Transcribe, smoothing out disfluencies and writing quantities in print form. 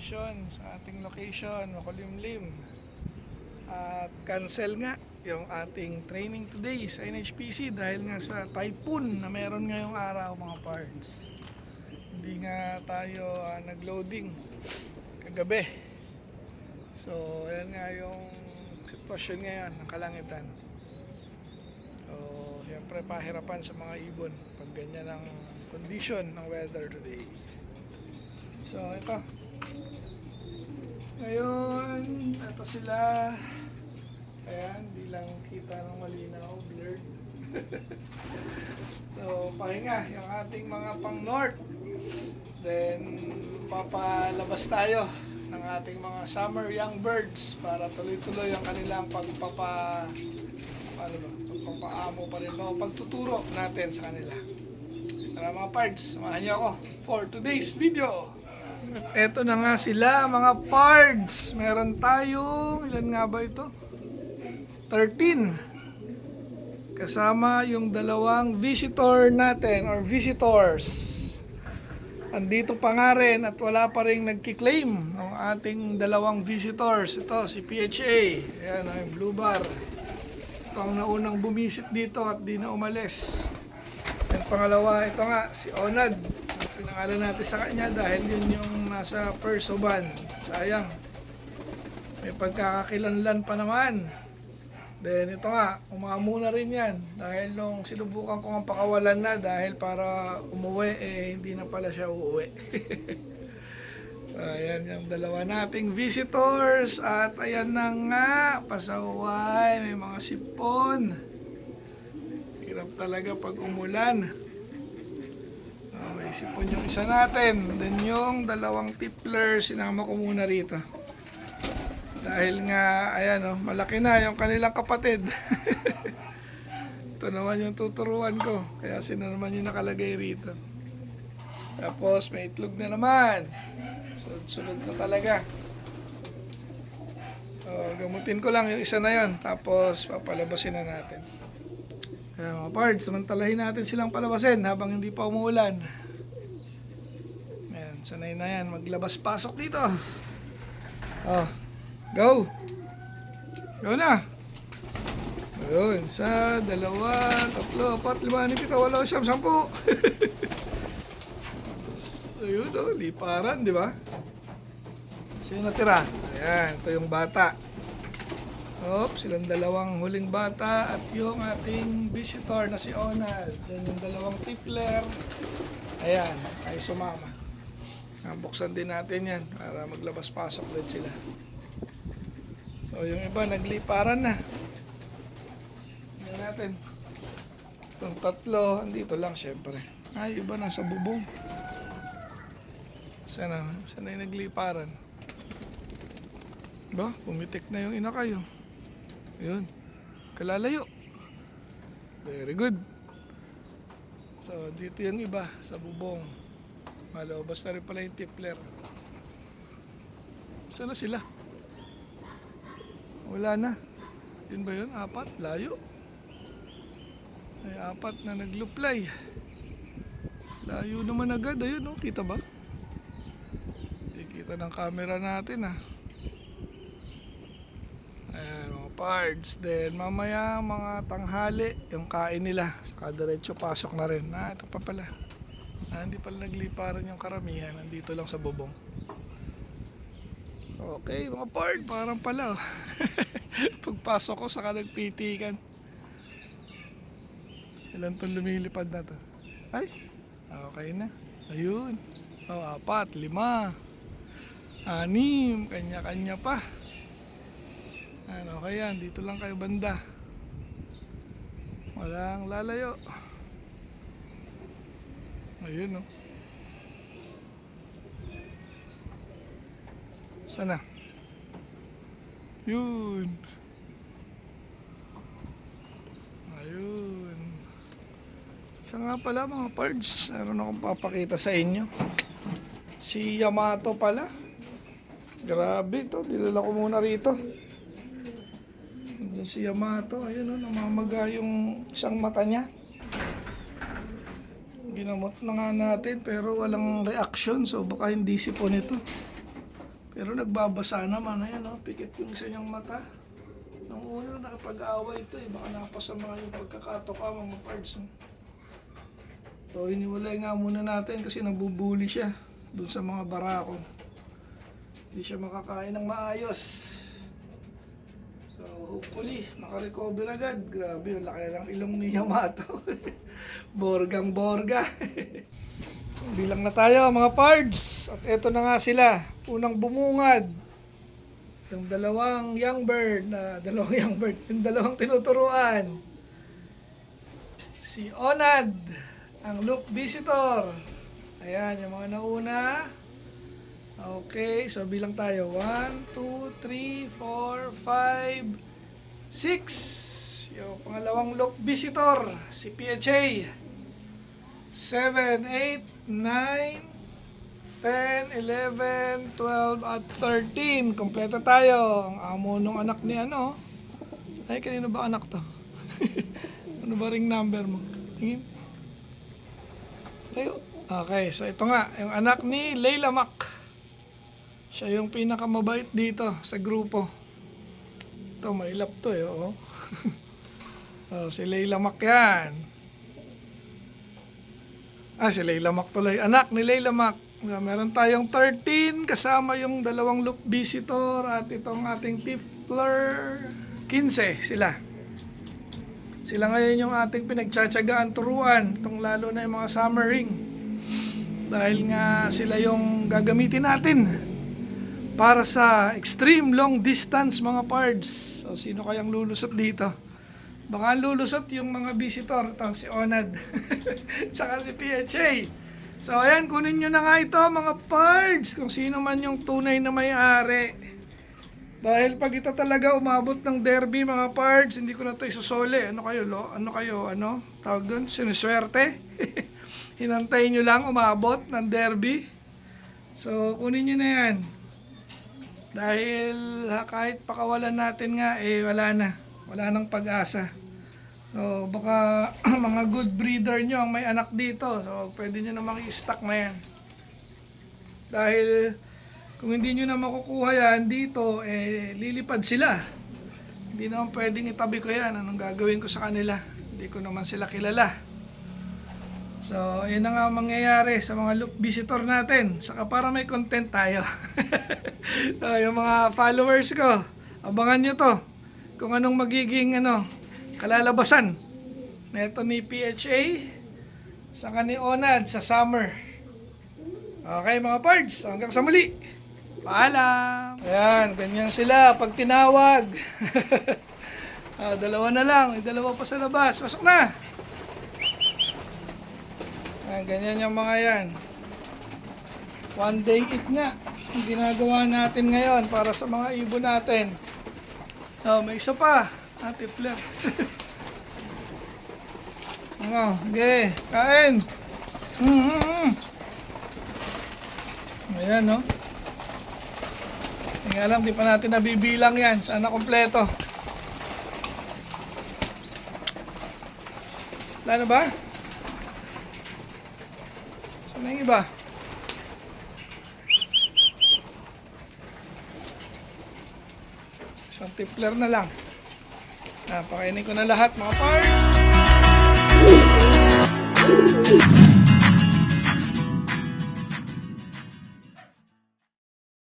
sitwasyon sa ating location, makulimlim. At cancel nga yung ating training today sa NHPC dahil nga sa typhoon na meron ngayong araw mga parts. Hindi nga tayo nagloading kagabi. So yan nga yung sitwasyon ngayon ng kalangitan. So siyempre pahirapan sa mga ibon pag ganyan ang condition ng weather today. So ito. Ngayon, ito sila. Ayan, di lang kita ng malinaw, blurred. So, pahinga yung ating mga pang north. Then, papalabas tayo ng ating mga summer young birds para tuloy-tuloy ang kanilang pagpapaamo pa rin o pagtuturo natin sa kanila. Tara mga pards, samahan niyo ako for today's video. Eto na nga sila mga pards. Meron tayong, ilan nga ba ito? 13. Kasama yung dalawang visitor natin or visitors. Andito pa nga rin at wala pa rin nagkiklaim ng ating dalawang visitors. Ito si PHA. Ayan yung blue bar. Ito ang naunang bumisit dito at di na umalis. Yung pangalawa, ito nga si Onad. Pinangalan natin sa kanya dahil yun yung nasa Persoban. Sayang. May pagkakakilanlan pa naman. Then ito nga, umamo na rin yan. Dahil nung sinubukan ko ang pakawalan na dahil para umuwi, hindi na pala siya uuwi. So, ayan yung dalawa nating visitors. At ayan na nga, pasaway, may mga sipon. Hirap talaga pag umulan. May sipon yung isa natin. Then yung dalawang tippler, sinama ko muna rito. Dahil nga, ayan malaki na yung kanilang kapatid. Ito naman yung tuturuan ko. Kaya sino naman yung nakalagay rito. Tapos may itlog na naman. Sunod na talaga. So, gamutin ko lang yung isa na yon. Tapos papalabasin na natin. Kaya mga pards, samantalahin natin silang palabasin habang hindi pa umuulan. Ayan, sanay na yan. Maglabas-pasok dito. Oh, go! Go na! Ayun, 1, 2, 3, 4, 5, 6, 7, 8, 9, 10. Ayun liparan, di ba? Sino natira? Ayan, ito yung bata. Silang dalawang huling bata at yung ating visitor na si Onald. Then yung dalawang tippler. Ayan, ay sumama. Buksan din natin yan para maglabas-pasok din sila. So yung iba nagliparan na. Tingnan natin. Itong tatlo, andito lang syempre. Ay, iba nasa bubong. Sana yung nagliparan. Ba, pumitik na yung ina kayo. Yun, kalalayo. Very good. So dito yung iba sa bubong. Malabas na rin pala yung tippler. Saan na sila? Wala na. Yun ba yun? 4? Layo. Ay 4 na nagluplay. Layo naman agad. Ayun kita ba? Kita ng camera natin Ayan mga pards. Then mamaya mga tanghali yung kain nila. Saka diretso pasok na rin. Ito pa pala. Hindi pala nagliparan yung karamihan. Nandito lang sa bubong. Okay mga pards. Parang pala pagpasok ko saka nagpitikan. Ilan itong lumilipad na to? Ay, okay na. Ayun. 4, 5, 6, kanya-kanya pa. Okay yan, dito lang kayo banda. Walang lalayo. Ayun Sana? Yun. Ayun. Isa nga pala mga pards, meron akong papakita sa inyo. Si Yamato pala. Grabe to, dilala ko muna rito. Diyan si Yamato, ayun namamaga yung isang mata niya. Ginamot na nga natin pero walang reaction, so baka hindi sipon ito. Pero nagbabasa naman. Ayan, oh, pikit yung isa niyang mata. Nung una nakapag-away ito eh. Baka napasama yung pagkakatoka mga parts. So hiniwalay nga muna natin kasi nabubuli siya dun sa mga barako. Hindi siya makakain ng maayos. So hopefully makarecover agad. Grabe, ang laki na ng ilong ni Yamato. Borgang borga. Bilang na tayo mga pards. At eto na nga sila. Unang bumungad. Yung dalawang young bird. Yung dalawang tinuturuan. Si Onad. Ang Loop Visitor. Ayan, yung mga nauna. Okay, so bilang tayo. 1, 2, 3, 4, 5, 6. Yung pangalawang Loop Visitor. Si PHA. 7, 8, 9, 10, 11, 12, at 13. Kompleto tayo. Ang amo nung anak ni ano. Ay, kanino ba anak to? Ano ba ring number mo? Tingin. Tayo. Okay, so ito nga. Yung anak ni Layla Mac. Siya yung pinakamabait dito sa grupo. Ito, may lap to eh. Oo. So, si Layla Mac yan. Si Layla Mac tuloy. Anak ni Layla Mac. Meron tayong 13 kasama yung dalawang Loop Visitor at itong ating Tiffler 15 sila. Sila ngayon yung ating pinagtsatsagaan turuan. Itong lalo na yung mga summer ring. Dahil nga sila yung gagamitin natin para sa extreme long distance mga pards. So sino kayang lulusot dito? Baka lulusot yung mga visitor. Ito, si Onad. Saka si PHA. So ayan, kunin nyo na nga ito mga pards. Kung sino man yung tunay na may-ari. Dahil pag ito talaga umabot ng derby mga pards, hindi ko na ito isusole. Ano kayo? Tawag doon? Siniswerte? Hinantayin nyo lang umabot ng derby. So kunin nyo na yan. Dahil kahit pakawalan natin nga, wala na. Wala nang pag-asa. So, baka mga good breeder nyo ang may anak dito. So, pwede nyo namang i-stock na yan. Dahil, kung hindi nyo na makukuha yan dito, lilipad sila. Hindi naman pwedeng itabi ko yan. Anong gagawin ko sa kanila? Hindi ko naman sila kilala. So, yun na nga mangyayari sa mga Loop Visitor natin. Saka para may content tayo. So, yung mga followers ko, abangan nyo to. Kung anong magiging kalalabasan na ito ni PHA saka ni Onad sa summer. Okay mga pards, hanggang sa muli. Paalam. Ayan, ganyan sila pag tinawag. Dalawa na lang, dalawa pa sa labas. Pasok na. Ayan, ganyan yung mga yan. One day eat nga ang ginagawa natin ngayon para sa mga ibon natin. May isa pa. Tiffler. Okay. Kain. Ayan, no? Hindi alam, di pa natin nabibilang yan. Sana kompleto. Wala na ba? Saan yung iba? Isang Tiffler na lang. Pakainin ko na lahat mga parts.